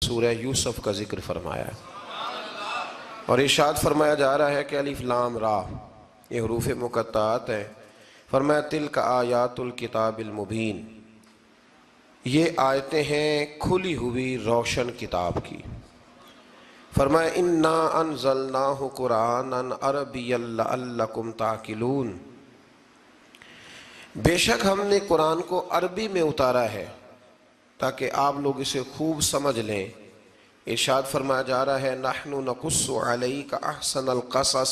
سورہ یوسف کا ذکر فرمایا ہے، اور ارشاد فرمایا جا رہا ہے کہ الف لام را یہ حروف مقطعات ہیں۔ فرمایا تلک آیات الکتاب المبین، یہ آیتیں ہیں کھلی ہوئی روشن کتاب کی۔ فرمایا انا انزلناہ قرآنا عربیا لعلکم تعقلون، بے شک ہم نے قرآن کو عربی میں اتارا ہے تاکہ آپ لوگ اسے خوب سمجھ لیں۔ ارشاد فرمایا جا رہا ہے نحن نقص علیک احسن القصص،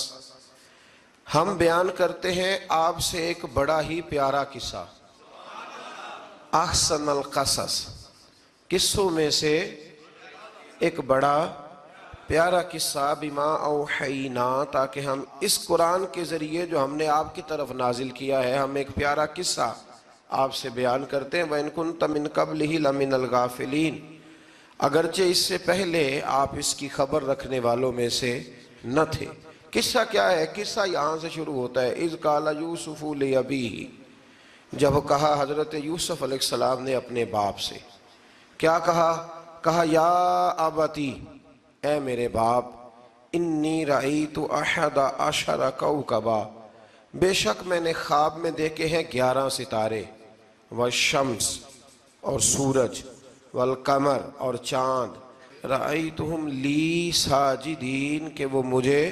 ہم بیان کرتے ہیں آپ سے ایک بڑا ہی پیارا قصہ۔ احسن القصص، قصوں میں سے ایک بڑا پیارا قصہ، بما اوحینا، تاکہ ہم اس قرآن کے ذریعے جو ہم نے آپ کی طرف نازل کیا ہے، ہم ایک پیارا قصہ آپ سے بیان کرتے ہیں۔ وَإِن كُنتَ مِن قَبْلِهِ لَمِنَ الْغَافِلِينَ، اگرچہ اس سے پہلے آپ اس کی خبر رکھنے والوں میں سے نہ تھے۔ قصہ کیا ہے؟ قصہ یہاں سے شروع ہوتا ہے اِذْ قَالَ يُوسُفُ لِأَبِيهِ، جب کہا حضرت یوسف علیہ السلام نے اپنے باپ سے، کیا کہا یا ابتی، اے میرے باپ، انی رأیت احد عشر کوکبا، بے شک میں نے خواب میں دیکھے ہیں 11 ستارے، والشمس اور سورج، والقمر اور چاند، رأیتہم لی ساجدین، کہ وہ مجھے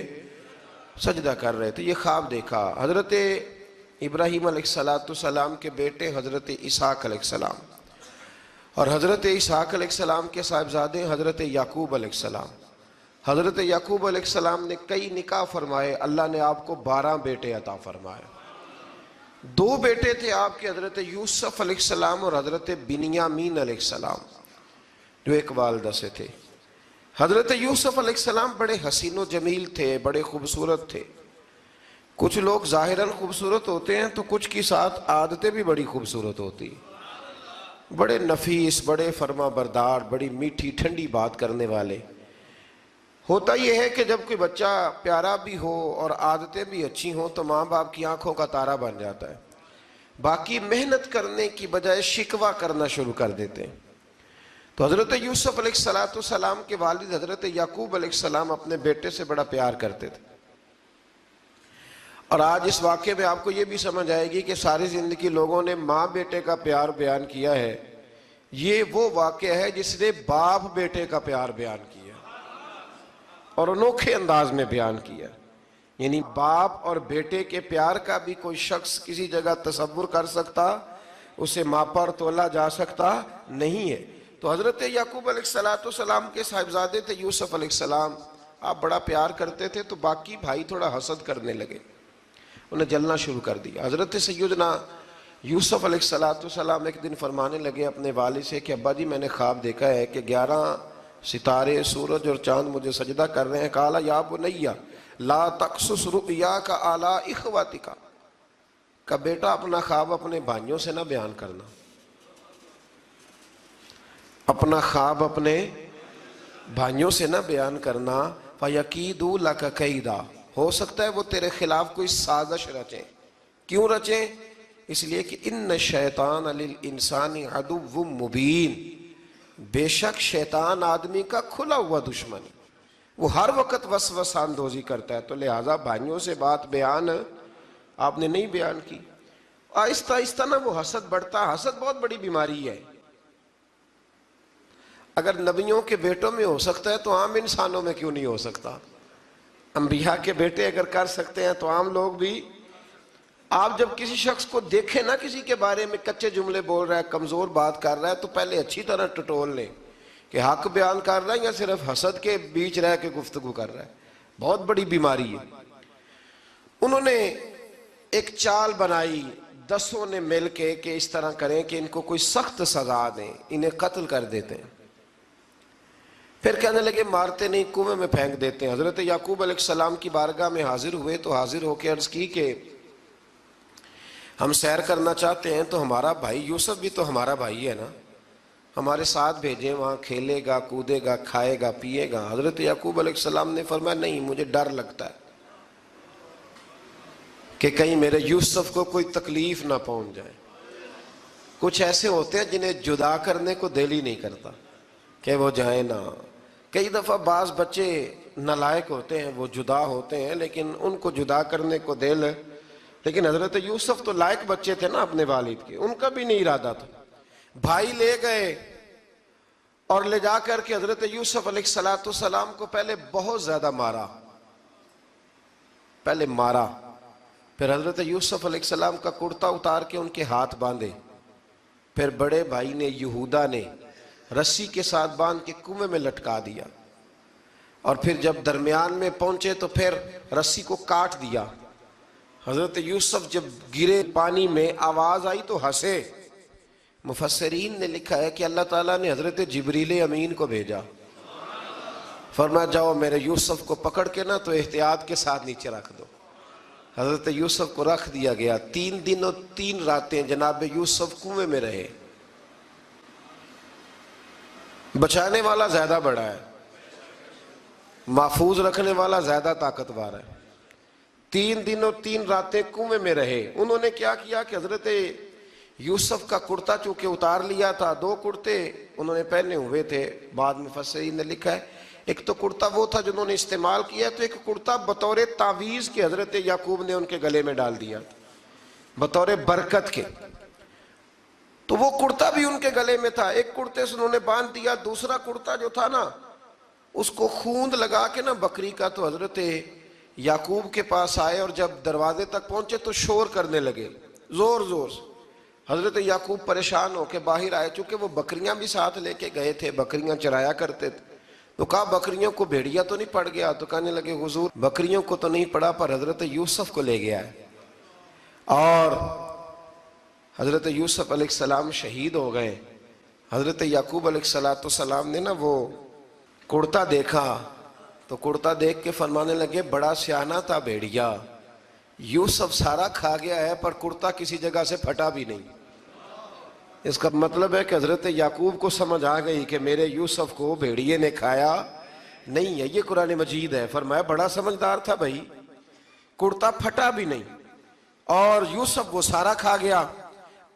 سجدہ کر رہے تھے۔ یہ خواب دیکھا حضرت ابراہیم علیہ السلام کے بیٹے حضرت اسحاق علیہ السلام، اور حضرت اسحاق علیہ السلام کے صاحبزادے حضرت یعقوب علیہ السلام۔ حضرت یعقوب علیہ السلام نے کئی نکاح فرمائے، اللہ نے آپ کو 12 بیٹے عطا فرمائے۔ 2 بیٹے تھے آپ کے، حضرت یوسف علیہ السلام اور حضرت بنیامین علیہ السلام، جو ایک والدہ سے تھے۔ حضرت یوسف علیہ السلام بڑے حسین و جمیل تھے، بڑے خوبصورت تھے۔ کچھ لوگ ظاہراً خوبصورت ہوتے ہیں تو کچھ کی ساتھ عادتیں بھی بڑی خوبصورت ہوتی ہیں، بڑے نفیس، بڑے فرما بردار، بڑی میٹھی ٹھنڈی بات کرنے والے۔ ہوتا یہ ہے کہ جب کوئی بچہ پیارا بھی ہو اور عادتیں بھی اچھی ہوں تو ماں باپ کی آنکھوں کا تارا بن جاتا ہے، باقی محنت کرنے کی بجائے شکوہ کرنا شروع کر دیتے ہیں۔ تو حضرت یوسف علیہ السلام کے والد حضرت یعقوب علیہ السلام اپنے بیٹے سے بڑا پیار کرتے تھے۔ اور آج اس واقعے میں آپ کو یہ بھی سمجھ آئے گی کہ ساری زندگی لوگوں نے ماں بیٹے کا پیار بیان کیا ہے، یہ وہ واقعہ ہے جس نے باپ بیٹے کا پیار بیان کیا اور انوکھے انداز میں بیان کیا۔ یعنی باپ اور بیٹے کے پیار کا بھی کوئی شخص کسی جگہ تصور کر سکتا، اسے ماپا اور تولا جا سکتا نہیں ہے۔ تو حضرت یعقوب علیہ السلام کے صاحبزادے تھے یوسف علیہ السلام، آپ بڑا پیار کرتے تھے تو باقی بھائی تھوڑا حسد کرنے لگے، انہیں جلنا شروع کر دیا۔ حضرت سیدنا یوسف علیہ السلام ایک دن فرمانے لگے اپنے والد سے کہ ابا جی میں نے خواب دیکھا ہے کہ 11 ستارے، سورج اور چاند مجھے سجدہ کر رہے ہیں۔ قال یا بنی لا تقصص رؤیاک علی اخوتک، کہ بیٹا اپنا خواب اپنے بھائیوں سے نہ بیان کرنا، اپنا خواب اپنے بھائیوں سے نہ بیان کرنا، فَيَكِيدُوا لَكَ كَيْدًا، ہو سکتا ہے وہ تیرے خلاف کوئی سازش رچیں۔ کیوں رچیں؟ اس لیے کہ ان الشیطان للانسان عدو مبین، بے شک شیطان آدمی کا کھلا ہوا دشمن، وہ ہر وقت وسوسہ اندوزی کرتا ہے، تو لہٰذا بھائیوں سے بات بیان آپ نے نہیں بیان کی۔ آہستہ آہستہ نا وہ حسد بڑھتا، حسد بہت بڑی بیماری ہے۔ اگر نبیوں کے بیٹوں میں ہو سکتا ہے تو عام انسانوں میں کیوں نہیں ہو سکتا؟ انبیاء کے بیٹے اگر کر سکتے ہیں تو عام لوگ بھی۔ آپ جب کسی شخص کو دیکھیں نا کسی کے بارے میں کچے جملے بول رہا ہے، کمزور بات کر رہا ہے، تو پہلے اچھی طرح ٹٹول لیں کہ حق بیان کر رہا ہے یا صرف حسد کے بیچ رہ کے گفتگو کر رہا ہے۔ بہت بڑی بیماری ہے۔ انہوں نے ایک چال بنائی 10 نے مل کے کہ اس طرح کریں کہ ان کو کوئی سخت سزا دیں، انہیں قتل کر دیتے ہیں۔ پھر کہنے لگے مارتے نہیں، کنویں میں پھینک دیتے ہیں۔ حضرت یعقوب علیہ السلام کی بارگاہ میں حاضر ہوئے تو حاضر ہو کے عرض کی کہ ہم سیر کرنا چاہتے ہیں تو ہمارا بھائی یوسف بھی تو ہمارا بھائی ہے نا، ہمارے ساتھ بھیجیں، وہاں کھیلے گا، کودے گا، کھائے گا، پیے گا۔ حضرت یعقوب علیہ السلام نے فرمایا نہیں، مجھے ڈر لگتا ہے کہ کہیں میرے یوسف کو کوئی تکلیف نہ پہنچ جائے۔ کچھ ایسے ہوتے ہیں جنہیں جدا کرنے کو دل ہی نہیں کرتا، کہ وہ جائیں نہ۔ کئی دفعہ بعض بچے نالائق ہوتے ہیں، وہ جدا ہوتے ہیں، لیکن ان کو جدا کرنے کو دل، لیکن حضرت یوسف تو لائق بچے تھے نا اپنے والد کے، ان کا بھی نہیں ارادہ تھا۔ بھائی لے گئے اور لے جا کر کے حضرت یوسف علیہ السلام کو پہلے بہت زیادہ مارا، پھر حضرت یوسف علیہ السلام کا کرتا اتار کے ان کے ہاتھ باندھے، پھر بڑے بھائی نے یہودا نے رسی کے ساتھ باندھ کے کنویں میں لٹکا دیا، اور پھر جب درمیان میں پہنچے تو پھر رسی کو کاٹ دیا۔ حضرت یوسف جب گرے پانی میں آواز آئی تو ہنسے۔ مفسرین نے لکھا ہے کہ اللہ تعالیٰ نے حضرت جبریل امین کو بھیجا، فرمایا جاؤ میرے یوسف کو پکڑ کے نا تو احتیاط کے ساتھ نیچے رکھ دو۔ حضرت یوسف کو رکھ دیا گیا۔ 3 دن اور 3 راتیں جناب یوسف کنویں میں رہے۔ بچانے والا زیادہ بڑا ہے، محفوظ رکھنے والا زیادہ طاقتور ہے۔ 3 دن اور 3 راتیں کنویں میں رہے۔ انہوں نے کیا کیا کہ حضرت یوسف کا کرتا چونکہ اتار لیا تھا، 2 کرتے انہوں نے پہنے ہوئے تھے، بعد مفسرین نے لکھا ہے ایک تو کرتا وہ تھا جنہوں نے استعمال کیا، تو ایک کرتا بطور تعویذ کے حضرت یعقوب نے ان کے گلے میں ڈال دیا بطور برکت کے، تو وہ کرتا بھی ان کے گلے میں تھا۔ ایک کرتے سے انہوں نے باندھ دیا، دوسرا کرتا جو تھا نا اس کو خوند لگا کے نا بکری کا، تو حضرت یعقوب کے پاس آئے اور جب دروازے تک پہنچے تو شور کرنے لگے زور زور سے۔ حضرت یعقوب پریشان ہو کے باہر آئے، چونکہ وہ بکریاں بھی ساتھ لے کے گئے تھے، بکریاں چرایا کرتے تھے، تو کہا بکریوں کو بھیڑیا تو نہیں پڑ گیا؟ تو کہنے لگے حضور بکریوں کو تو نہیں پڑا، پر حضرت یوسف کو لے گیا ہے۔ اور حضرت یوسف علیہ السلام شہید ہو گئے۔ حضرت یعقوب علیہ السلام نے نا وہ کرتا دیکھا تو کرتا دیکھ کے فرمانے لگے بڑا سیانہ تھا بھیڑیا، یوسف سارا کھا گیا ہے پر کرتا کسی جگہ سے پھٹا بھی نہیں۔ اس کا مطلب ہے کہ حضرت یعقوب کو سمجھ آ گئی کہ میرے یوسف کو بھیڑیے نے کھایا نہیں ہے۔ یہ قرآن مجید ہے۔ فرمایا بڑا سمجھدار تھا بھائی، کرتا پھٹا بھی نہیں اور یوسف وہ سارا کھا گیا۔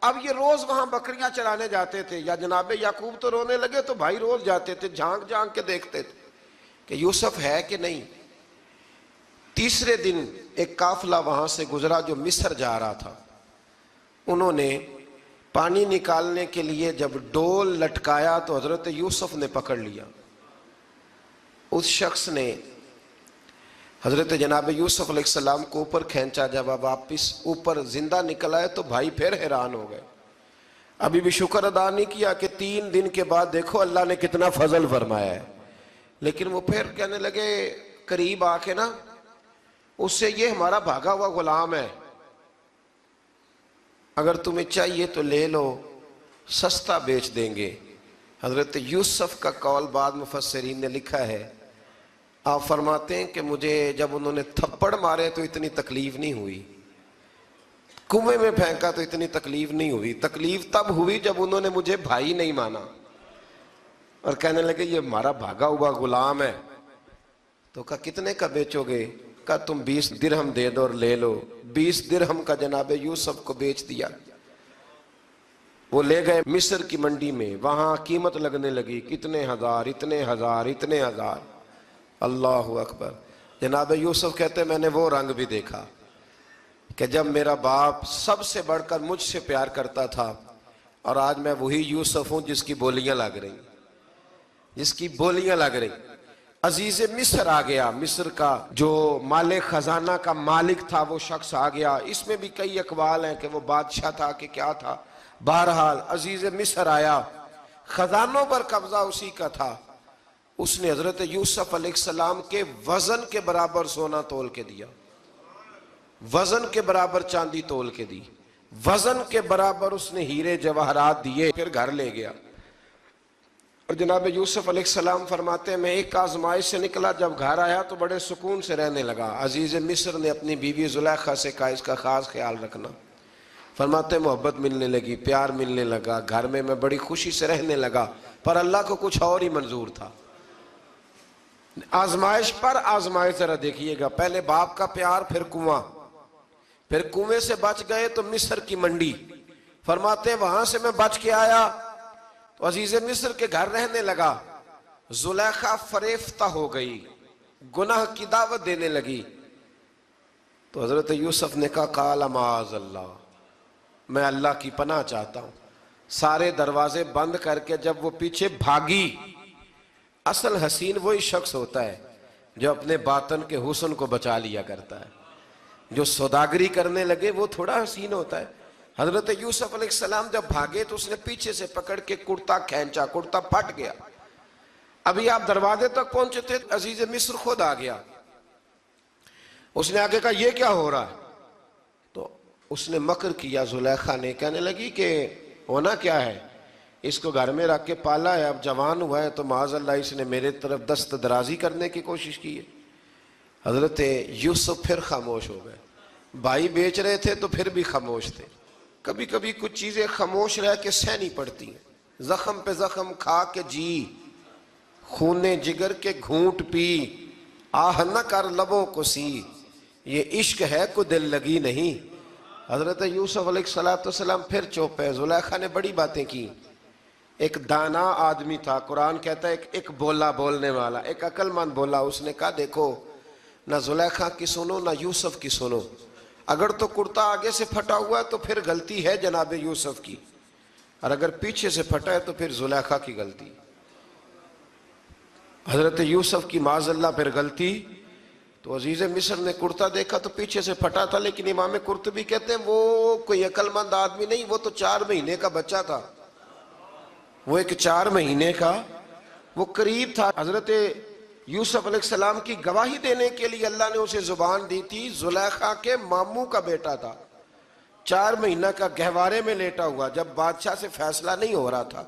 اب یہ روز وہاں بکریاں چرانے جاتے تھے، یا جناب یعقوب تو رونے لگے تو بھائی روز جاتے تھے، جھانک جھانک کے دیکھتے تھے کہ یوسف ہے کہ نہیں۔ تیسرے دن ایک قافلہ وہاں سے گزرا جو مصر جا رہا تھا، انہوں نے پانی نکالنے کے لیے جب ڈول لٹکایا تو حضرت یوسف نے پکڑ لیا۔ اس شخص نے حضرت جناب یوسف علیہ السلام کو اوپر کھینچا، جب آپ واپس اوپر زندہ نکل آئے تو بھائی پھر حیران ہو گئے، ابھی بھی شکر ادا نہیں کیا کہ 3 دن کے بعد دیکھو اللہ نے کتنا فضل فرمایا ہے۔ لیکن وہ پھر کہنے لگے قریب آ کے نا اس سے، یہ ہمارا بھاگا ہوا غلام ہے، اگر تمہیں چاہیے تو لے لو، سستا بیچ دیں گے۔ حضرت یوسف کا قول بعد مفسرین نے لکھا ہے، آپ فرماتے ہیں کہ مجھے جب انہوں نے تھپڑ مارے تو اتنی تکلیف نہیں ہوئی، کنویں میں پھینکا تو اتنی تکلیف نہیں ہوئی، تکلیف تب ہوئی جب انہوں نے مجھے بھائی نہیں مانا اور کہنے لگے یہ ہمارا بھاگا ہوا غلام ہے۔ تو کہا کتنے کا بیچو گے؟ کہا تم 20 درہم دے دو اور لے لو۔ 20 درہم کا جناب یوسف کو بیچ دیا۔ وہ لے گئے مصر کی منڈی میں، وہاں قیمت لگنے لگی، کتنے ہزار، اتنے ہزار، اتنے ہزار۔ اللہ اکبر۔ جناب یوسف کہتے میں نے وہ رنگ بھی دیکھا کہ جب میرا باپ سب سے بڑھ کر مجھ سے پیار کرتا تھا، اور آج میں وہی یوسف ہوں جس کی بولیاں لگ رہی، جس کی بولیاں لگ رہی۔ عزیز مصر آ گیا، مصر کا جو مال خزانہ کا مالک تھا وہ شخص آ گیا۔ اس میں بھی کئی اقوال ہیں کہ وہ بادشاہ تھا کہ کیا تھا، بہرحال عزیز مصر آیا، خزانوں پر قبضہ اسی کا تھا۔ اس نے حضرت یوسف علیہ السلام کے وزن کے برابر سونا تول کے دیا، وزن کے برابر چاندی تول کے دی، وزن کے برابر اس نے ہیرے جواہرات دیے، پھر گھر لے گیا۔ اور جناب یوسف علیہ السلام فرماتے ہیں میں ایک آزمائش سے نکلا، جب گھر آیا تو بڑے سکون سے رہنے لگا۔ عزیز مصر نے اپنی بیوی زلیخا سے کہا اس کا خاص خیال رکھنا۔ فرماتے ہیں محبت ملنے لگی، پیار ملنے لگا، گھر میں بڑی خوشی سے رہنے لگا، پر اللہ کو کچھ اور ہی منظور تھا۔ آزمائش پر آزمائش ذرا دیکھیے گا، پہلے باپ کا پیار، پھر کنواں، پھر کنویں سے بچ گئے تو مصر کی منڈی۔ فرماتے ہیں وہاں سے میں بچ کے آیا تو عزیز مصر کے گھر رہنے لگا۔ زلیخا فریفتہ ہو گئی، گناہ کی دعوت دینے لگی، تو حضرت یوسف نے کہا قال معاذ اللہ، میں اللہ کی پناہ چاہتا ہوں۔ سارے دروازے بند کر کے جب وہ پیچھے بھاگی، اصل حسین وہی شخص ہوتا ہے جو اپنے باطن کے حسن کو بچا لیا کرتا ہے۔ جو سوداگری کرنے لگے وہ تھوڑا حسین ہوتا ہے۔ حضرت یوسف علیہ السلام جب بھاگے تو اس نے پیچھے سے پکڑ کے کرتا کھینچا، کرتا پھٹ گیا۔ ابھی آپ دروازے تک پہنچے تھے، عزیز مصر خود آ گیا۔ اس نے آگے کہا یہ کیا ہو رہا ہے؟ تو اس نے مکر کیا، زلیخا نے، کہنے لگی کہ ہونا کیا ہے، اس کو گھر میں رکھ کے پالا ہے، اب جوان ہوا ہے تو معاذ اللہ اس نے میرے طرف دست درازی کرنے کی کوشش کی ہے۔ حضرت یوسف پھر خاموش ہو گئے۔ بھائی بیچ رہے تھے تو پھر بھی خاموش تھے۔ کبھی کبھی کچھ چیزیں خاموش رہ کے سہنی پڑتی ہیں۔ زخم پہ زخم کھا کے جی، خون جگر کے گھونٹ پی، آہ نہ کر لبوں کو سی، یہ عشق ہے کو دل لگی نہیں۔ حضرت یوسف علیہ السلام پھر چپ ہے۔ زلیخا نے بڑی باتیں کی۔ ایک دانا آدمی تھا، قرآن کہتا ہے ایک بولا بولنے والا، ایک عقل مند بولا۔ اس نے کہا دیکھو، نہ زلیخا کی سنو نہ یوسف کی سنو، اگر تو کرتا آگے سے پھٹا ہوا ہے تو پھر غلطی ہے جناب یوسف کی، اور اگر پیچھے سے پھٹا ہے تو پھر زلیخا کی غلطی۔ حضرت یوسف کی معاذ اللہ پھر غلطی۔ تو عزیز مصر نے کرتا دیکھا تو پیچھے سے پھٹا تھا، لیکن امام قرطبی کہتے ہیں وہ کوئی عقل مند آدمی نہیں، وہ تو 4 مہینے کا بچہ تھا، وہ ایک 4 مہینے کا وہ قریب تھا۔ حضرت یوسف علیہ السلام کی گواہی دینے کے لیے اللہ نے اسے زبان دی تھی۔ زلیخا کے ماموں کا بیٹا تھا، 4 مہینہ کا گہوارے میں لیٹا ہوا، جب بادشاہ سے فیصلہ نہیں ہو رہا تھا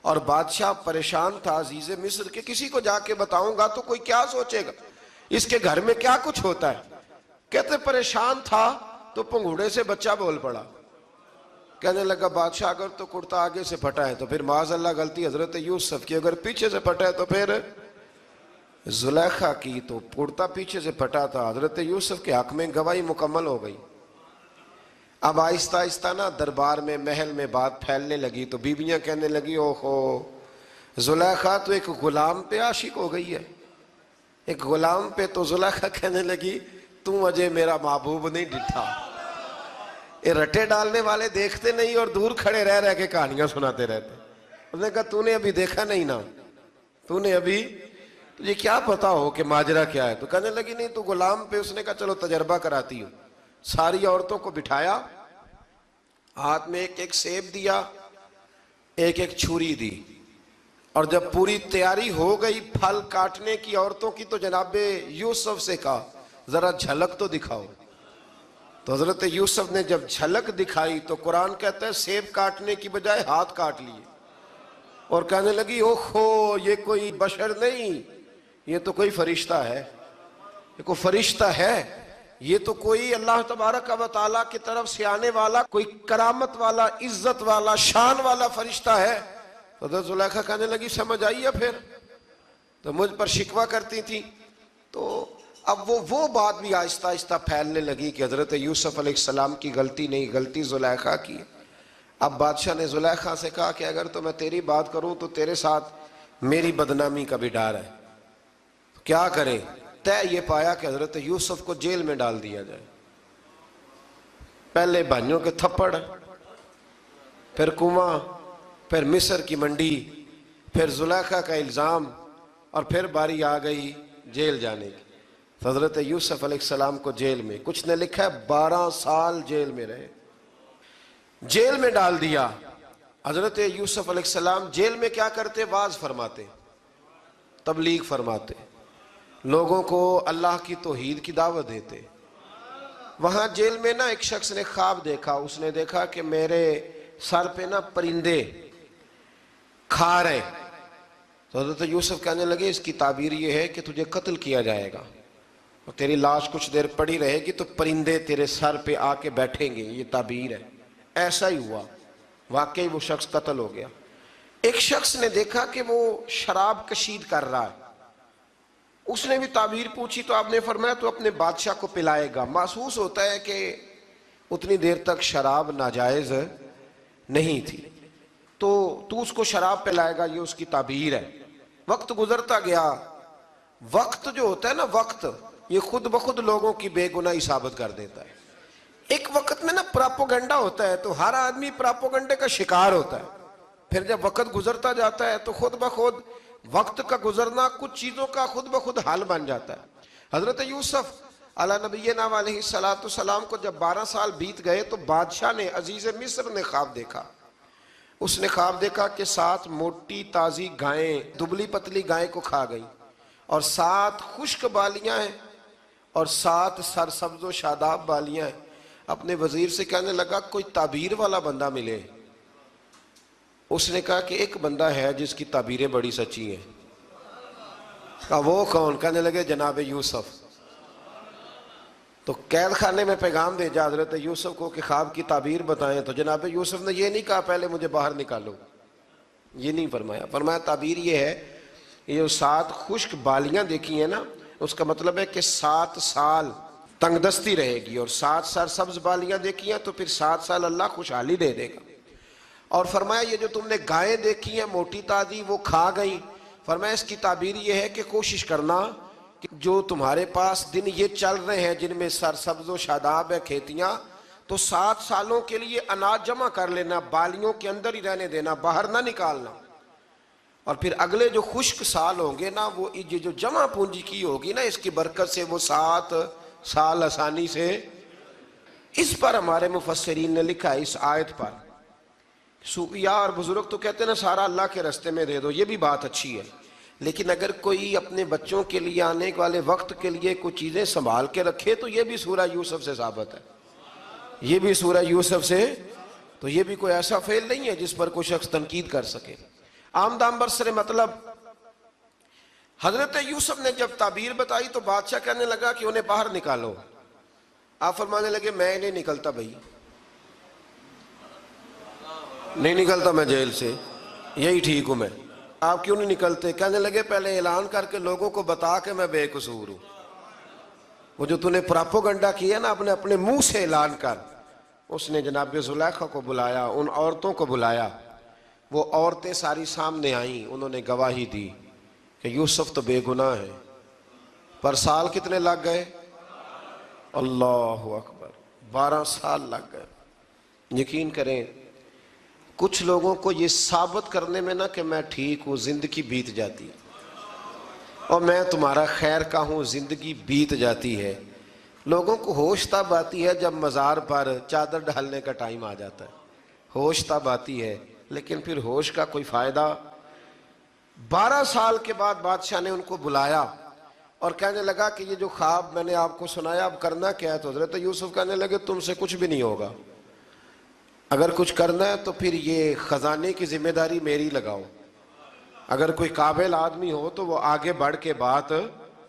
اور بادشاہ پریشان تھا عزیز مصر کے کسی کو جا کے بتاؤں گا تو کوئی کیا سوچے گا، اس کے گھر میں کیا کچھ ہوتا ہے۔ کہتے پریشان تھا تو پنگوڑے سے بچہ بول پڑا، کہنے لگا بادشاہ اگر تو کرتا آگے سے پھٹا ہے تو پھر معاذ اللہ غلطی حضرت یوسف کی، اگر پیچھے سے پھٹا ہے تو پھر زلیخا کی۔ تو کرتا پیچھے سے پھٹا تھا، حضرت یوسف کے حق میں گواہی مکمل ہو گئی۔ اب آہستہ آہستہ نا دربار میں محل میں بات پھیلنے لگی، تو بیویاں کہنے لگی اوہو زلیخا تو ایک غلام پہ عاشق ہو گئی ہے، ایک غلام پہ۔ تو زلیخا کہنے لگی تم اجے میرا محبوب نہیں ڈٹھا۔ یہ رٹے ڈالنے والے دیکھتے نہیں اور دور کھڑے رہ رہ کے کہانیاں سناتے رہتے۔ اس نے کہا تو نے ابھی دیکھا نہیں نا، تو نے ابھی، تجھے کیا پتا ہو کہ ماجرا کیا ہے؟ تو کہنے لگی نہیں تو غلام پہ۔ اس نے کہا چلو تجربہ کراتی ہوں۔ ساری عورتوں کو بٹھایا، ہاتھ میں ایک ایک سیب دیا، ایک ایک چھری دی، اور جب پوری تیاری ہو گئی پھل کاٹنے کی عورتوں کی، تو جناب یوسف سے کہا ذرا جھلک تو دکھاؤ۔ تو حضرت یوسف نے جب جھلک دکھائی تو قرآن کہتا ہے سیب کاٹنے کی بجائے ہاتھ کاٹ لیے، اور کہنے لگی اوہو یہ کوئی بشر نہیں، یہ تو کوئی فرشتہ ہے، یہ کوئی فرشتہ ہے، یہ تو کوئی اللہ تبارک و تعالیٰ کی طرف سے آنے والا کوئی کرامت والا، عزت والا، شان والا فرشتہ ہے۔ تو حضرت زلیخا کہنے لگی سمجھ آئی ہے پھر، تو مجھ پر شکوہ کرتی تھی۔ تو اب وہ بات بھی آہستہ آہستہ پھیلنے لگی کہ حضرت یوسف علیہ السلام کی غلطی نہیں، غلطی زلیخا کی۔ اب بادشاہ نے زلیخا سے کہا کہ اگر تو میں تیری بات کروں تو تیرے ساتھ میری بدنامی کا بھی ڈر ہے، کیا کریں؟ طے یہ پایا کہ حضرت یوسف کو جیل میں ڈال دیا جائے۔ پہلے بھائیوں کے تھپڑ، پھر کنواں، پھر مصر کی منڈی، پھر زلیخا کا الزام، اور پھر باری آ گئی جیل جانے کی۔ حضرت یوسف علیہ السلام کو جیل میں، کچھ نے لکھا ہے 12 سال جیل میں رہے، جیل میں ڈال دیا۔ حضرت یوسف علیہ السلام جیل میں کیا کرتے؟ واعظ فرماتے، تبلیغ فرماتے، لوگوں کو اللہ کی توحید کی دعوت دیتے۔ وہاں جیل میں نا ایک شخص نے خواب دیکھا، اس نے دیکھا کہ میرے سر پہ نا پرندے کھا رہے۔ تو حضرت یوسف کہنے لگے اس کی تعبیر یہ ہے کہ تجھے قتل کیا جائے گا، اور تیری لاش کچھ دیر پڑی رہے گی تو پرندے تیرے سر پہ آ کے بیٹھیں گے، یہ تعبیر ہے۔ ایسا ہی ہوا، واقعی وہ شخص قتل ہو گیا۔ ایک شخص نے دیکھا کہ وہ شراب کشید کر رہا ہے، اس نے بھی تعبیر پوچھی تو آپ نے فرمایا تو اپنے بادشاہ کو پلائے گا۔ محسوس ہوتا ہے کہ اتنی دیر تک شراب ناجائز نہیں تھی، تو اس کو شراب پلائے گا، یہ اس کی تعبیر ہے۔ وقت گزرتا گیا. وقت جو ہوتا ہے نا، وقت یہ خود بخود لوگوں کی بے گناہی ثابت کر دیتا ہے. ایک وقت میں نا پراپوگنڈا ہوتا ہے تو ہر آدمی پراپوگنڈے کا شکار ہوتا ہے. پھر جب وقت گزرتا جاتا ہے تو خود بخود وقت کا گزرنا کچھ چیزوں کا خود بخود حل بن جاتا ہے. حضرت یوسف علی نبینا علیہ السلام کو جب 12 سال بیت گئے تو بادشاہ نے، عزیز مصر نے خواب دیکھا. اس نے خواب دیکھا کہ 7 موٹی تازی گائیں دبلی پتلی گائیں کو کھا گئی، اور 7 خشک بالیاں ہیں اور 7 سرسبز و شاداب بالیاں ہیں. اپنے وزیر سے کہنے لگا کوئی تعبیر والا بندہ ملے. اس نے کہا کہ ایک بندہ ہے جس کی تعبیریں بڑی سچی ہیں. کہا وہ کون؟ کہنے لگے جناب یوسف. تو قید خانے میں پیغام بھیجا حضرت یوسف کو کہ خواب کی تعبیر بتائیں. تو جناب یوسف نے یہ نہیں کہا پہلے مجھے باہر نکالو، یہ نہیں فرمایا. فرمایا تعبیر یہ ہے، یہ جو 7 خشک بالیاں دیکھی ہیں نا، اس کا مطلب ہے کہ 7 سال تنگ دستی رہے گی، اور 7 سرسبز بالیاں دیکھی ہیں تو پھر 7 سال اللہ خوشحالی دے دے گا. اور فرمایا یہ جو تم نے گائیں دیکھی ہیں موٹی تازی وہ کھا گئی، فرمایا اس کی تعبیر یہ ہے کہ کوشش کرنا کہ جو تمہارے پاس دن یہ چل رہے ہیں جن میں سرسبز و شاداب ہے کھیتیاں، تو 7 سالوں کے لیے اناج جمع کر لینا، بالیوں کے اندر ہی رہنے دینا، باہر نہ نکالنا. اور پھر اگلے جو خشک سال ہوں گے نا، وہ یہ جو جمع پونجی کی ہوگی نا، اس کی برکت سے وہ 7 سال آسانی سے. اس پر ہمارے مفسرین نے لکھا ہے، اس آیت پر صوفیاء اور بزرگ تو کہتے ہیں نا سارا اللہ کے راستے میں دے دو، یہ بھی بات اچھی ہے، لیکن اگر کوئی اپنے بچوں کے لیے آنے والے وقت کے لیے کچھ چیزیں سنبھال کے رکھے تو یہ بھی سورہ یوسف سے ثابت ہے. یہ بھی سورہ یوسف سے، تو یہ بھی کوئی ایسا فعل نہیں ہے جس پر کوئی شخص تنقید کر سکے. آمدام برسر مطلب حضرت یوسف نے جب تعبیر بتائی تو بادشاہ کہنے لگا کہ انہیں باہر نکالو. آپ فرمانے لگے میں نہیں نکلتا بھائی، نہیں نکلتا میں جیل سے، یہی ٹھیک ہوں میں. آپ کیوں نہیں نکلتے؟ کہنے لگے پہلے اعلان کر کے لوگوں کو بتا کہ میں بے قصور ہوں. وہ جو تُو نے پراپوگنڈا کیا نا اپنے منہ سے اعلان کر. اس نے جناب زلیخا کو بلایا، ان عورتوں کو بلایا، وہ عورتیں ساری سامنے آئیں، انہوں نے گواہی دی کہ یوسف تو بے گناہ ہے. پر سال کتنے لگ گئے؟ اللہ اکبر، 12 سال لگ گئے. یقین کریں کچھ لوگوں کو یہ ثابت کرنے میں نا کہ میں ٹھیک ہوں زندگی بیت جاتی ہے، اور میں تمہارا خیر کا ہوں زندگی بیت جاتی ہے. لوگوں کو ہوش تب آتی ہے جب مزار پر چادر ڈالنے کا ٹائم آ جاتا ہے، ہوش تب آتی ہے، لیکن پھر ہوش کا کوئی فائدہ. 12 سال کے بعد بادشاہ نے ان کو بلایا اور کہنے لگا کہ یہ جو خواب میں نے آپ کو سنایا اب کرنا کیا ہے؟ تو حضرت یوسف کہنے لگے تم سے کچھ بھی نہیں ہوگا، اگر کچھ کرنا ہے تو پھر یہ خزانے کی ذمہ داری میری لگاؤ. اگر کوئی قابل آدمی ہو تو وہ آگے بڑھ کے بات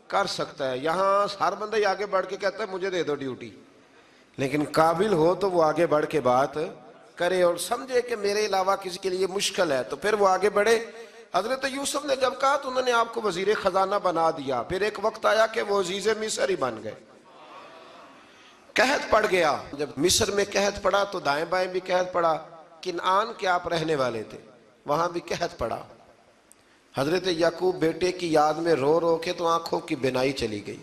کر سکتا ہے. یہاں ہر بندہ ہی آگے بڑھ کے کہتا ہے مجھے دے دو ڈیوٹی، لیکن قابل ہو تو وہ آگے بڑھ کے بات کرے اور سمجھے کہ میرے علاوہ کسی کے لیے مشکل ہے تو پھر وہ آگے بڑھے. حضرت یوسف نے جب کہا تو انہوں نے آپ کو وزیر خزانہ بنا دیا. پھر ایک وقت آیا کہ وہ عزیز مصر ہی بن گئے. قحط پڑ گیا، جب مصر میں قحط پڑا تو دائیں بائیں بھی قحط پڑا. کنعان کے آپ رہنے والے تھے، وہاں بھی قحط پڑا. حضرت یعقوب بیٹے کی یاد میں رو رو کے تو آنکھوں کی بینائی چلی گئی.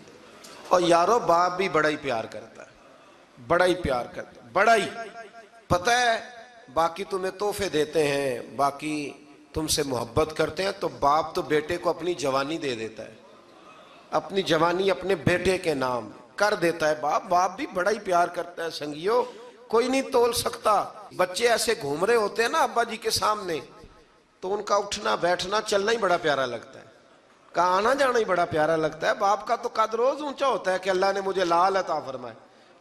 اور یارو باپ بھی بڑا ہی پیار کرتا ہے، بڑا ہی پیار کرتا ہے، بڑا ہی. پتہ ہے باقی تمہیں تحفے دیتے ہیں، باقی تم سے محبت کرتے ہیں، تو باپ تو بیٹے کو اپنی جوانی دے دیتا ہے، اپنی جوانی اپنے بیٹے کے نام کر دیتا ہے. باپ بھی بڑا ہی پیار کرتا ہے. سنگیو کوئی نہیں تول سکتا. بچے ایسے گھوم رہے ہوتے ہیں نا ابا جی کے سامنے تو ان کا اٹھنا بیٹھنا چلنا ہی بڑا پیارا لگتا ہے، کا آنا جانا ہی بڑا پیارا لگتا ہے. باپ کا تو قد روز اونچا ہوتا ہے کہ اللہ نے مجھے لال عطا فرمائے.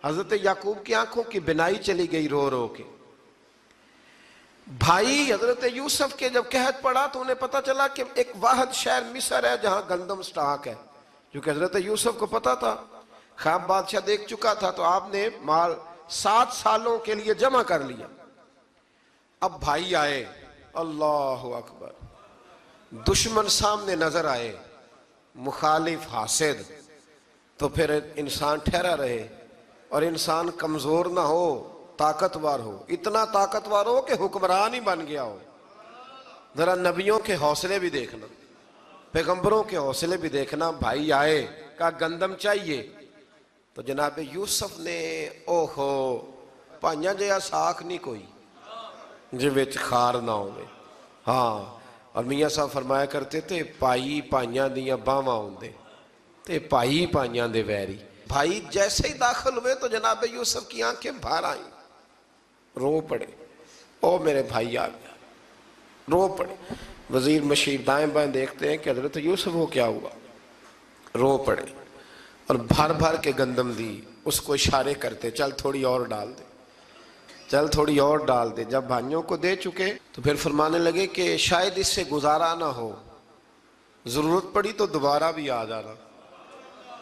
حضرت یعقوب کی آنکھوں کی بینائی چلی گئی رو رو کے. بھائی حضرت یوسف کے جب قحط پڑا تو انہیں پتا چلا کہ ایک واحد شہر مصر ہے جہاں گندم سٹاک ہے، کیونکہ حضرت یوسف کو پتا تھا، خواب بادشاہ دیکھ چکا تھا. تو آپ نے مال 7 سالوں کے لیے جمع کر لیا. اب بھائی آئے، اللہ اکبر، دشمن سامنے نظر آئے، مخالف حاسد، تو پھر انسان ٹھہرا رہے اور انسان کمزور نہ ہو، طاقتور ہو. اتنا طاقتور ہو کہ حکمران ہی بن گیا ہو. ذرا نبیوں کے حوصلے بھی دیکھنا. پیغمبروں کے حوصلے بھی دیکھنا. بھائی آئے کہا گندم چاہیے تو جناب یوسف نے اوہو پائیاں جیا ساکھ نہیں کوئی جی وچ خار نہ ہوئے. ہاں اور میاں صاحب فرمایا کرتے تھے پائی پائیاں دیاں باواں ہوندے تے پائی پائیاں دے ویری. بھائی جیسے ہی داخل ہوئے تو جناب یوسف کی آنکھیں باہر آئیں, رو پڑے. او میرے بھائی آ گیا, رو پڑے. وزیر مشیر دائیں بائیں دیکھتے ہیں کہ حضرت یوسف وہ کیا ہوا, رو پڑے اور بھر بھر کے گندم دی. اس کو اشارے کرتے چل تھوڑی اور ڈال دے, چل تھوڑی اور ڈال دے. جب بھائیوں کو دے چکے تو پھر فرمانے لگے کہ شاید اس سے گزارا نہ ہو, ضرورت پڑی تو دوبارہ بھی آ جانا.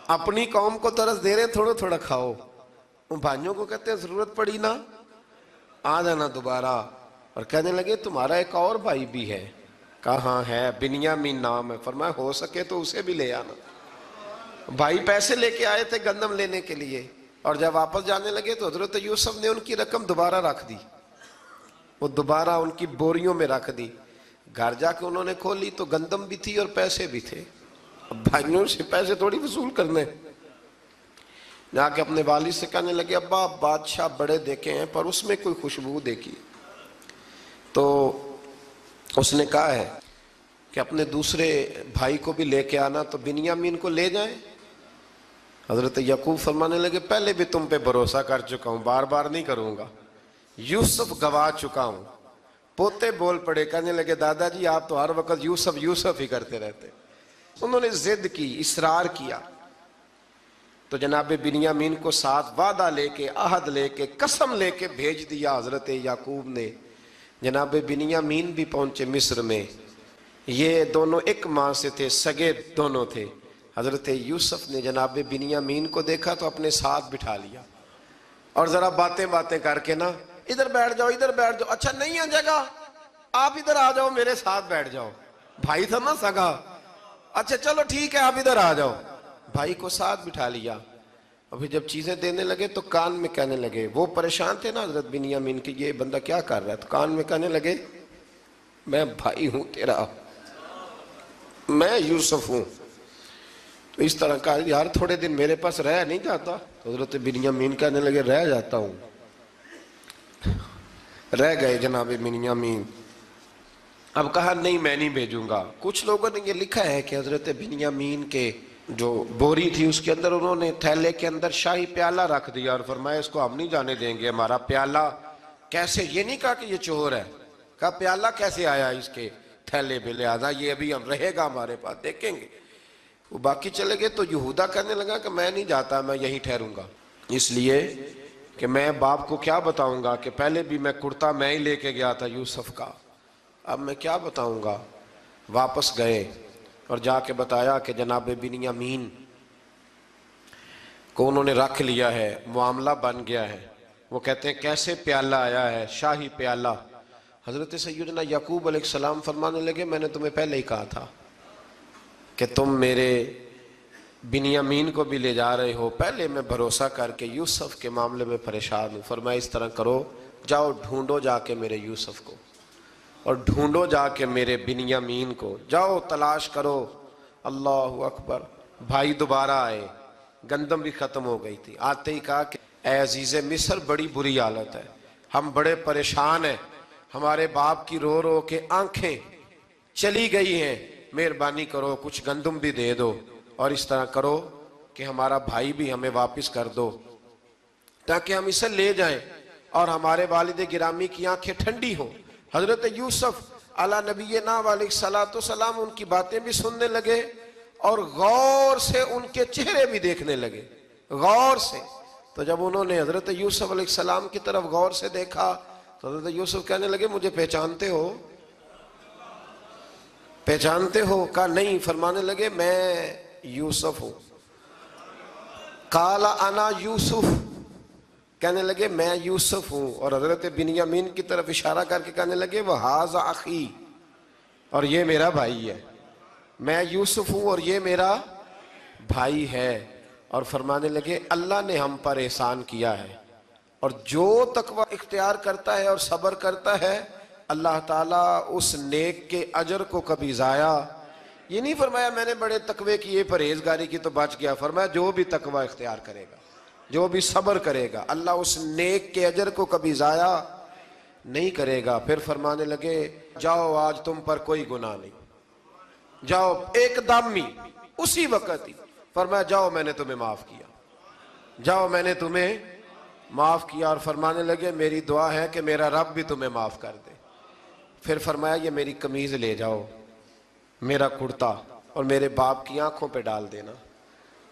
اپنی قوم کو ترس دے رہے تھوڑا تھوڑا کھاؤ, ان بھائیوں کو کہتے ہیں ضرورت پڑی نا آ جانا دوبارہ. اور کہنے لگے تمہارا ایک اور بھائی بھی ہے. کہا ہاں ہے, بنیامین نام ہے. فرمایا ہو سکے تو اسے بھی لے آنا. بھائی پیسے لے کے آئے تھے گندم لینے کے لیے, اور جب واپس جانے لگے تو حضرت یوسف نے ان کی رقم دوبارہ رکھ دی, وہ دوبارہ ان کی بوریوں میں رکھ دی. گھر جا کے انہوں نے کھولی تو گندم بھی تھی اور پیسے بھی تھے. اب بھائیوں سے پیسے تھوڑی وصول کرنے, جا کے اپنے والد سے کہنے لگے ابا بادشاہ بڑے دیکھے ہیں پر اس میں کوئی خوشبو دیکھی. تو اس نے کہا ہے کہ اپنے دوسرے بھائی کو بھی لے کے آنا, تو بنیامین کو لے جائیں. حضرت یعقوب فرمانے لگے پہلے بھی تم پہ بھروسہ کر چکا ہوں, بار بار نہیں کروں گا. یوسف گوا چکا ہوں. پوتے بول پڑے, کہنے لگے دادا جی آپ تو ہر وقت یوسف یوسف ہی کرتے رہتے. انہوں نے ضد کی, اصرار کیا, تو جناب بنیامین کو ساتھ وعدہ لے کے, عہد لے کے, قسم لے کے بھیج دیا حضرت یعقوب نے. جناب بنیامین بھی پہنچے مصر میں. یہ دونوں ایک ماں سے تھے, سگے دونوں تھے. حضرت یوسف نے جناب بنیامین کو دیکھا تو اپنے ساتھ بٹھا لیا, اور ذرا باتیں باتیں کر کے نا ادھر بیٹھ جاؤ ادھر بیٹھ جاؤ, اچھا نہیں ہے جگہ آپ ادھر آ جاؤ میرے ساتھ بیٹھ جاؤ. بھائی تھا نا سگا, اچھا چلو ٹھیک ہے آپ ادھر آ جاؤ. بھائی کو ساتھ بٹھا لیا. ابھی جب چیزیں دینے لگے تو کان میں کہنے لگے, وہ پریشان تھے نا حضرت بنیامین کی یہ بندہ کیا کر رہا ہے, تو کان میں کہنے لگے میں بھائی ہوں تیرا, میں یوسف ہوں. تو اس طرح کہا یار تھوڑے دن میرے پاس رہ نہیں جاتا. تو حضرت بنیامین کہنے لگے رہ جاتا ہوں. رہ گئے جناب بنیامین. اب کہا نہیں میں نہیں بھیجوں گا. کچھ لوگوں نے یہ لکھا ہے کہ حضرت بنیامین کے جو بوری تھی اس کے اندر انہوں نے تھیلے کے اندر شاہی پیالہ رکھ دیا اور فرمایا اس کو ہم نہیں جانے دیں گے, ہمارا پیالہ کیسے, یہ نہیں کہا کہ یہ چور ہے, کہا پیالہ کیسے آیا اس کے تھیلے پہ, لہذا یہ ابھی ہم رہے گا ہمارے پاس دیکھیں گے. وہ باقی چلے گئے تو یہودا کہنے لگا کہ میں نہیں جاتا, میں یہیں ٹھہروں گا, اس لیے کہ میں باپ کو کیا بتاؤں گا کہ پہلے بھی میں کرتا میں ہی لے کے گیا تھا یوسف کا, اب میں کیا بتاؤں گا. واپس گئے اور جا کے بتایا کہ جناب بنیامین کو انہوں نے رکھ لیا ہے, معاملہ بن گیا ہے. وہ کہتے ہیں کیسے پیالہ آیا ہے, شاہی پیالہ. حضرت سیدنا یعقوب علیہ السلام فرمانے لگے میں نے تمہیں پہلے ہی کہا تھا کہ تم میرے بنیامین کو بھی لے جا رہے ہو, پہلے میں بھروسہ کر کے یوسف کے معاملے میں پریشان ہوں. فرمایا اس طرح کرو, جاؤ ڈھونڈو جا کے میرے یوسف کو, اور ڈھونڈو جا کے میرے بنیامین کو, جاؤ تلاش کرو. اللہ اکبر. بھائی دوبارہ آئے, گندم بھی ختم ہو گئی تھی. آتے ہی کہا کہ اے عزیز مصر بڑی بری حالت ہے, ہم بڑے پریشان ہیں, ہمارے باپ کی رو رو کے آنکھیں چلی گئی ہیں, مہربانی کرو کچھ گندم بھی دے دو, اور اس طرح کرو کہ ہمارا بھائی بھی ہمیں واپس کر دو تاکہ ہم اسے لے جائیں اور ہمارے والد گرامی کی آنکھیں ٹھنڈی ہوں. حضرت یوسف علی نبینا علیہ السلام ان کی باتیں بھی سننے لگے اور غور سے ان کے چہرے بھی دیکھنے لگے, غور سے. تو جب انہوں نے حضرت یوسف علیہ السلام کی طرف غور سے دیکھا تو حضرت یوسف کہنے لگے مجھے پہچانتے ہو, پہچانتے ہو؟ کہا نہیں. فرمانے لگے میں یوسف ہوں. قال انا یوسف, کہنے لگے میں یوسف ہوں. اور حضرت بنیامین کی طرف اشارہ کر کے کہنے لگے وَهَذَا أَخِي, اور یہ میرا بھائی ہے. میں یوسف ہوں اور یہ میرا بھائی ہے. اور فرمانے لگے اللہ نے ہم پر احسان کیا ہے, اور جو تقوی اختیار کرتا ہے اور صبر کرتا ہے اللہ تعالیٰ اس نیک کے اجر کو کبھی ضائع یہ نہیں فرمایا میں نے بڑے تقوی کیے پرہیزگاری کی تو بچ گیا، فرمایا جو بھی تقوی اختیار کرے گا، جو بھی صبر کرے گا، اللہ اس نیک کے اجر کو کبھی ضائع نہیں کرے گا۔ پھر فرمانے لگے جاؤ آج تم پر کوئی گناہ نہیں، جاؤ ایک دم ہی اسی وقت ہی فرمایا جاؤ میں نے تمہیں معاف کیا، جاؤ میں نے تمہیں معاف کیا۔ اور فرمانے لگے میری دعا ہے کہ میرا رب بھی تمہیں معاف کر دے۔ پھر فرمایا یہ میری قمیض لے جاؤ، میرا کرتا، اور میرے باپ کی آنکھوں پہ ڈال دینا،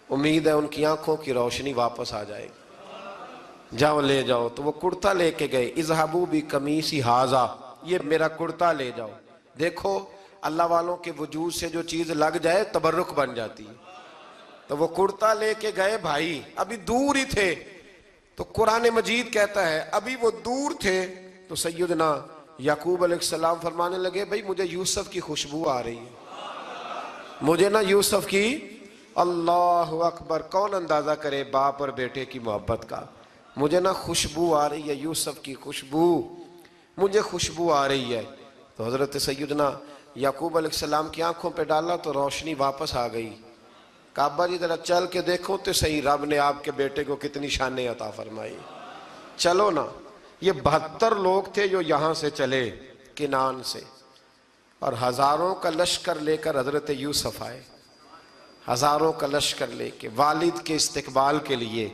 امید ہے ان کی آنکھوں کی روشنی واپس آ جائے گی، جاؤ لے جاؤ۔ تو وہ کرتا لے کے گئے، اذهبوا بقمیصی ھذا، یہ میرا کرتا لے جاؤ۔ دیکھو اللہ والوں کے وجود سے جو چیز لگ جائے تبرک بن جاتی ہے۔ تو وہ کرتا لے کے گئے، بھائی ابھی دور ہی تھے، تو قرآن مجید کہتا ہے ابھی وہ دور تھے تو سیدنا یعقوب علیہ السلام فرمانے لگے بھئی مجھے یوسف کی خوشبو آ رہی ہے، مجھے نا یوسف کی، اللہ اکبر، کون اندازہ کرے باپ اور بیٹے کی محبت کا، مجھے نا خوشبو آ رہی ہے، یوسف کی خوشبو، مجھے خوشبو آ رہی ہے۔ تو حضرت سیدنا یعقوب علیہ السلام کی آنکھوں پہ ڈالا تو روشنی واپس آ گئی۔ کعبہ جی ذرا چل کے دیکھو تو صحیح رب نے آپ کے بیٹے کو کتنی شانیں عطا فرمائی۔ چلو نا، یہ 72 لوگ تھے جو یہاں سے چلے کنان سے، اور ہزاروں کا لشکر لے کر حضرت یوسف آئے، ہزاروں کا لشکر لے کے والد کے استقبال کے لیے۔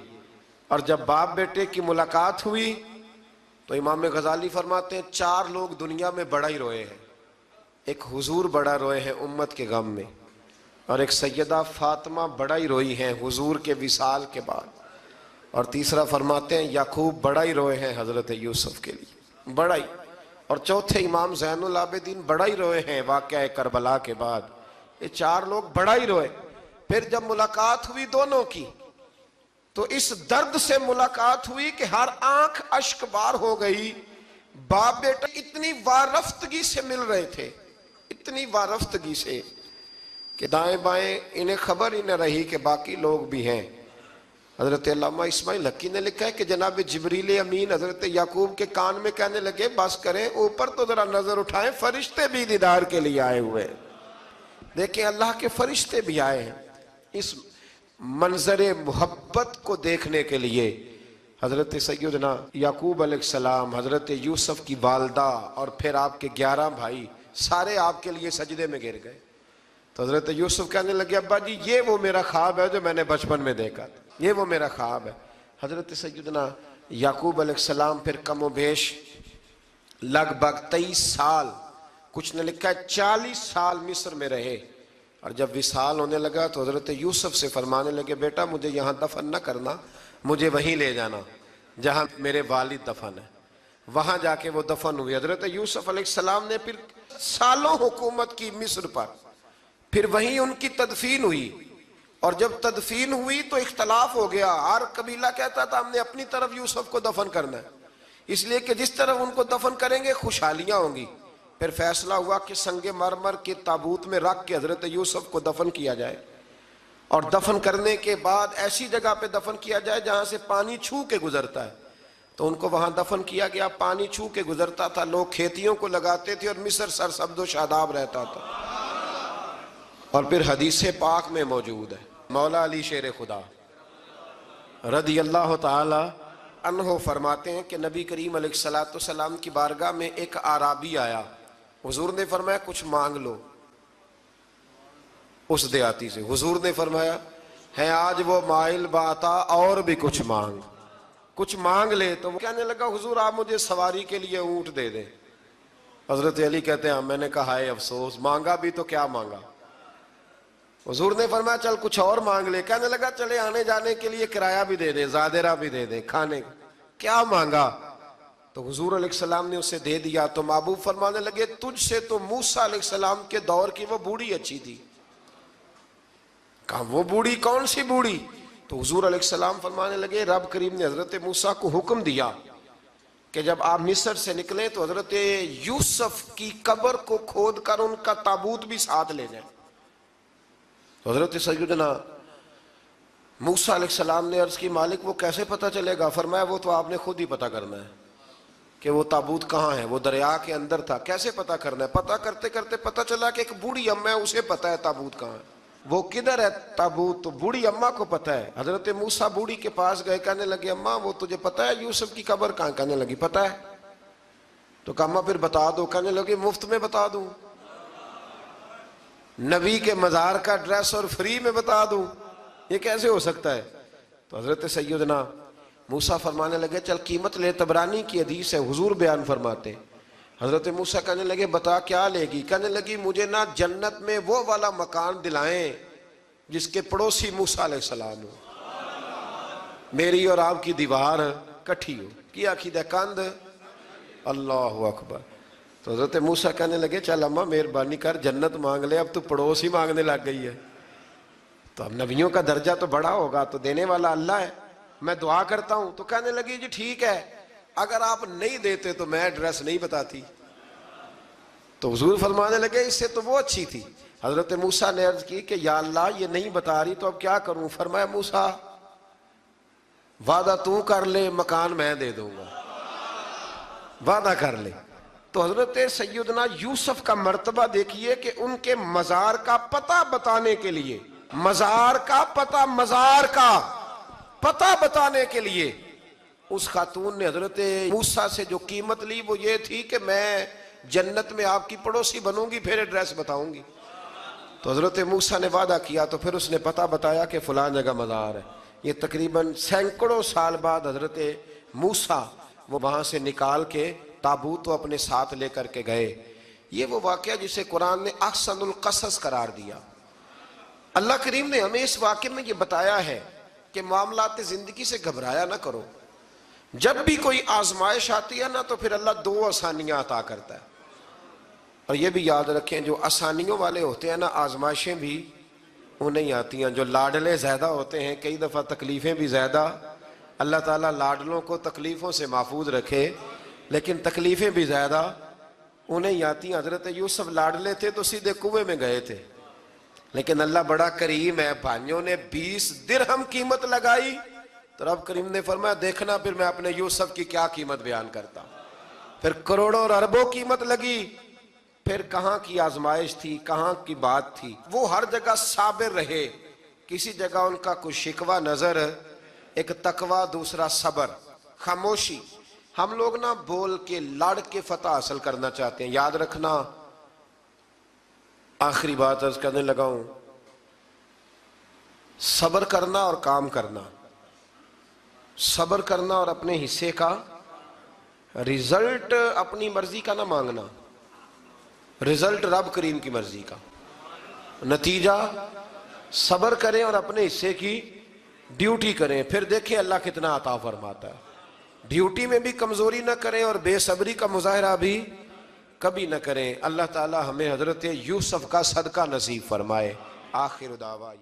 اور جب باپ بیٹے کی ملاقات ہوئی تو امام غزالی فرماتے ہیں 4 لوگ دنیا میں بڑا ہی روئے ہیں، ایک حضور بڑا روئے ہیں امت کے غم میں، اور ایک سیدہ فاطمہ بڑا ہی روئی ہیں حضور کے وصال کے بعد، اور تیسرا فرماتے ہیں یعقوب بڑا ہی روئے ہیں حضرت یوسف کے لیے، بڑا ہی، اور چوتھے امام زین العابدین بڑا ہی روئے ہیں واقعہ کربلا کے بعد۔ یہ 4 لوگ بڑا ہی روئے۔ پھر جب ملاقات ہوئی دونوں کی تو اس درد سے ملاقات ہوئی کہ ہر آنکھ اشک بار ہو گئی، باپ بیٹا اتنی وارفتگی سے مل رہے تھے، اتنی وارفتگی سے کہ دائیں بائیں انہیں خبر ہی نہ رہی کہ باقی لوگ بھی ہیں۔ حضرت علامہ اسماعیل حقی نے لکھا ہے کہ جناب جبریل امین حضرت یعقوب کے کان میں کہنے لگے بس کریں، اوپر تو ذرا نظر اٹھائیں، فرشتے بھی دیدار کے لیے آئے ہوئے ہیں۔ دیکھیں اللہ کے فرشتے بھی آئے ہیں اس منظر محبت کو دیکھنے کے لیے۔ حضرت سیدنا یعقوب علیہ السلام، حضرت یوسف کی والدہ، اور پھر آپ کے 11 بھائی سارے آپ کے لیے سجدے میں گر گئے۔ تو حضرت یوسف کہنے لگے ابا جی یہ وہ میرا خواب ہے جو میں نے بچپن میں دیکھا تھا، یہ وہ میرا خواب ہے۔ حضرت سیدنا یعقوب علیہ السلام پھر کم و بیش لگ بھگ 23 سال، کچھ نے لکھا ہے 40 سال مصر میں رہے، اور جب وصال ہونے لگا تو حضرت یوسف سے فرمانے لگے بیٹا مجھے یہاں دفن نہ کرنا، مجھے وہیں لے جانا جہاں میرے والد دفن ہے۔ وہاں جا کے وہ دفن ہوئے۔ حضرت یوسف علیہ السلام نے پھر سالوں حکومت کی مصر پر، پھر وہیں ان کی تدفین ہوئی، اور جب تدفین ہوئی تو اختلاف ہو گیا، ہر قبیلہ کہتا تھا ہم نے اپنی طرف یوسف کو دفن کرنا ہے، اس لیے کہ جس طرف ان کو دفن کریں گے خوشحالیاں ہوں گی۔ پھر فیصلہ ہوا کہ سنگ مرمر کے تابوت میں رکھ کے حضرت یوسف کو دفن کیا جائے، اور دفن کرنے کے بعد ایسی جگہ پہ دفن کیا جائے جہاں سے پانی چھو کے گزرتا ہے۔ تو ان کو وہاں دفن کیا گیا، پانی چھو کے گزرتا تھا، لوگ کھیتیوں کو لگاتے تھے، اور مصر سرسبز و شاداب رہتا تھا۔ اور پھر حدیث پاک میں موجود ہے، مولا علی شیر خدا رضی اللہ تعالی عنہ فرماتے ہیں کہ نبی کریم علیہ السلام کی بارگاہ میں ایک اعرابی آیا، حضور نے فرمایا کچھ مانگ لو اس دیہاتی سے۔ حضور نے فرمایا ہے آج وہ مائل باتا، اور بھی کچھ مانگ لے۔ تو وہ کہنے لگا حضور آپ مجھے سواری کے لیے اونٹ دے دیں۔ حضرت علی کہتے ہیں میں نے کہا ہے افسوس، مانگا بھی تو کیا مانگا۔ حضور نے فرمایا چل کچھ اور مانگ لے۔ کہنے لگا چلے آنے جانے کے لیے کرایہ بھی دے دیں، زادرہ بھی دے دیں، کھانے کیا مانگا۔ تو حضور علیہ السلام نے اسے دے دیا۔ تو محبوب فرمانے لگے تجھ سے تو موسیٰ علیہ السلام کے دور کی وہ بوڑھی اچھی تھی۔ کہا وہ بوڑھی کون سی بوڑھی؟ تو حضور علیہ السلام فرمانے لگے رب کریم نے حضرت موسیٰ کو حکم دیا کہ جب آپ مصر سے نکلیں تو حضرت یوسف کی قبر کو کھود کر ان کا تابوت بھی ساتھ لے جائیں۔ تو حضرت سیدنا موسیٰ علیہ السلام نے عرض کی مالک وہ کیسے پتہ چلے گا؟ فرمایا وہ تو آپ نے خود ہی پتہ کرنا ہے، کہ وہ تابوت کہاں ہے، وہ دریا کے اندر تھا، کیسے پتہ کرنا ہے؟ پتہ کرتے کرتے پتہ چلا کہ ایک بوڑھی اماں ہے، اسے پتہ ہے تابوت کہاں ہے، وہ کدھر ہے تابوت، تو بوڑھی اماں کو پتہ ہے۔ حضرت موسیٰ بوڑھی کے پاس گئے، کہنے لگے اماں وہ تجھے پتہ ہے یوسف کی قبر کہاں؟ کہنے لگی پتہ ہے۔ تو کہا اماں پھر بتا دو، کہنے لگے مفت میں بتا دوں، نبی کے مزار کا ڈریس اور فری میں بتا دوں، یہ کیسے ہو سکتا ہے؟ تو حضرت سیدنا موسیٰ فرمانے لگے چل قیمت لے، طبرانی کی حدیث ہے، حضور بیان فرماتے۔ حضرت موسیٰ کہنے لگے بتا کیا لے گی؟ کہنے لگی مجھے نہ جنت میں وہ والا مکان دلائیں جس کے پڑوسی موسیٰ علیہ السلام ہو، میری اور آپ کی دیوار کٹھی ہو، کیا عقیدہ کند، اللہ اکبر۔ تو حضرت موسیٰ کہنے لگے چل اماں مہربانی کر جنت مانگ لے، اب تو پڑوس ہی مانگنے لگ گئی ہے، تو اب نبیوں کا درجہ تو بڑا ہوگا، تو دینے والا اللہ ہے، میں دعا کرتا ہوں۔ تو کہنے لگی جی ٹھیک ہے، اگر آپ نہیں دیتے تو میں ایڈریس نہیں بتاتی۔ تو حضور فرمانے لگے اس سے تو وہ اچھی تھی۔ حضرت موسیٰ نے عرض کی کہ یا اللہ یہ نہیں بتا رہی تو اب کیا کروں؟ فرمایا موسیٰ وعدہ تو کر لے، مکان میں دے دوں گا، وعدہ کر لے۔ تو حضرت سیدنا یوسف کا مرتبہ دیکھیے کہ ان کے مزار کا پتہ بتانے کے لیے، مزار کا پتہ، مزار کا پتہ بتانے کے لیے اس خاتون نے حضرت موسیٰ سے جو قیمت لی وہ یہ تھی کہ میں جنت میں آپ کی پڑوسی بنوں گی، پھر ایڈریس بتاؤں گی۔ تو حضرت موسیٰ نے وعدہ کیا، تو پھر اس نے پتہ بتایا کہ فلاں جگہ مزار ہے۔ یہ تقریباً سینکڑوں سال بعد حضرت موسیٰ وہ وہاں سے نکال کے تابوت کو اپنے ساتھ لے کر کے گئے۔ یہ وہ واقعہ جسے قرآن نے احسن القصص قرار دیا۔ اللہ کریم نے ہمیں اس واقعے میں یہ بتایا ہے کہ معاملات زندگی سے گھبرایا نہ کرو، جب بھی کوئی آزمائش آتی ہے نا تو پھر اللہ دو آسانیاں عطا کرتا ہے، اور یہ بھی یاد رکھیں جو آسانیوں والے ہوتے ہیں نا آزمائشیں بھی انہیں آتی ہیں، جو لاڈلے زیادہ ہوتے ہیں کئی دفعہ تکلیفیں بھی زیادہ۔ اللہ تعالیٰ لاڈلوں کو تکلیفوں سے محفوظ رکھے، لیکن تکلیفیں بھی زیادہ انہیں آتی ہیں۔ حضرت یوسف لاڈلے تھے تو سیدھے کنویں میں گئے تھے، لیکن اللہ بڑا کریم ہے، بھائیوں نے 20 درہم قیمت لگائی تو رب کریم نے فرمایا دیکھنا پھر میں اپنے یوسف کی کیا قیمت بیان کرتا ہوں۔ پھر کروڑوں اور اربوں قیمت لگی، پھر کہاں کی آزمائش تھی، کہاں کی بات تھی، وہ ہر جگہ صابر رہے، کسی جگہ ان کا کوئی شکوہ نظر، ایک تقوی، دوسرا صبر، خاموشی۔ ہم لوگ نہ بول کے لڑ کے فتح حاصل کرنا چاہتے ہیں، یاد رکھنا۔ آخری بات عرض کرنے لگا ہوں، صبر کرنا اور کام کرنا، صبر کرنا اور اپنے حصے کا رزلٹ اپنی مرضی کا نہ مانگنا، رزلٹ رب کریم کی مرضی کا، نتیجہ صبر کریں اور اپنے حصے کی ڈیوٹی کریں، پھر دیکھیں اللہ کتنا عطا فرماتا ہے۔ ڈیوٹی میں بھی کمزوری نہ کریں اور بے صبری کا مظاہرہ بھی کبھی نہ کریں۔ اللہ تعالی ہمیں حضرت یوسف کا صدقہ نصیب فرمائے۔ آخر دعویٰ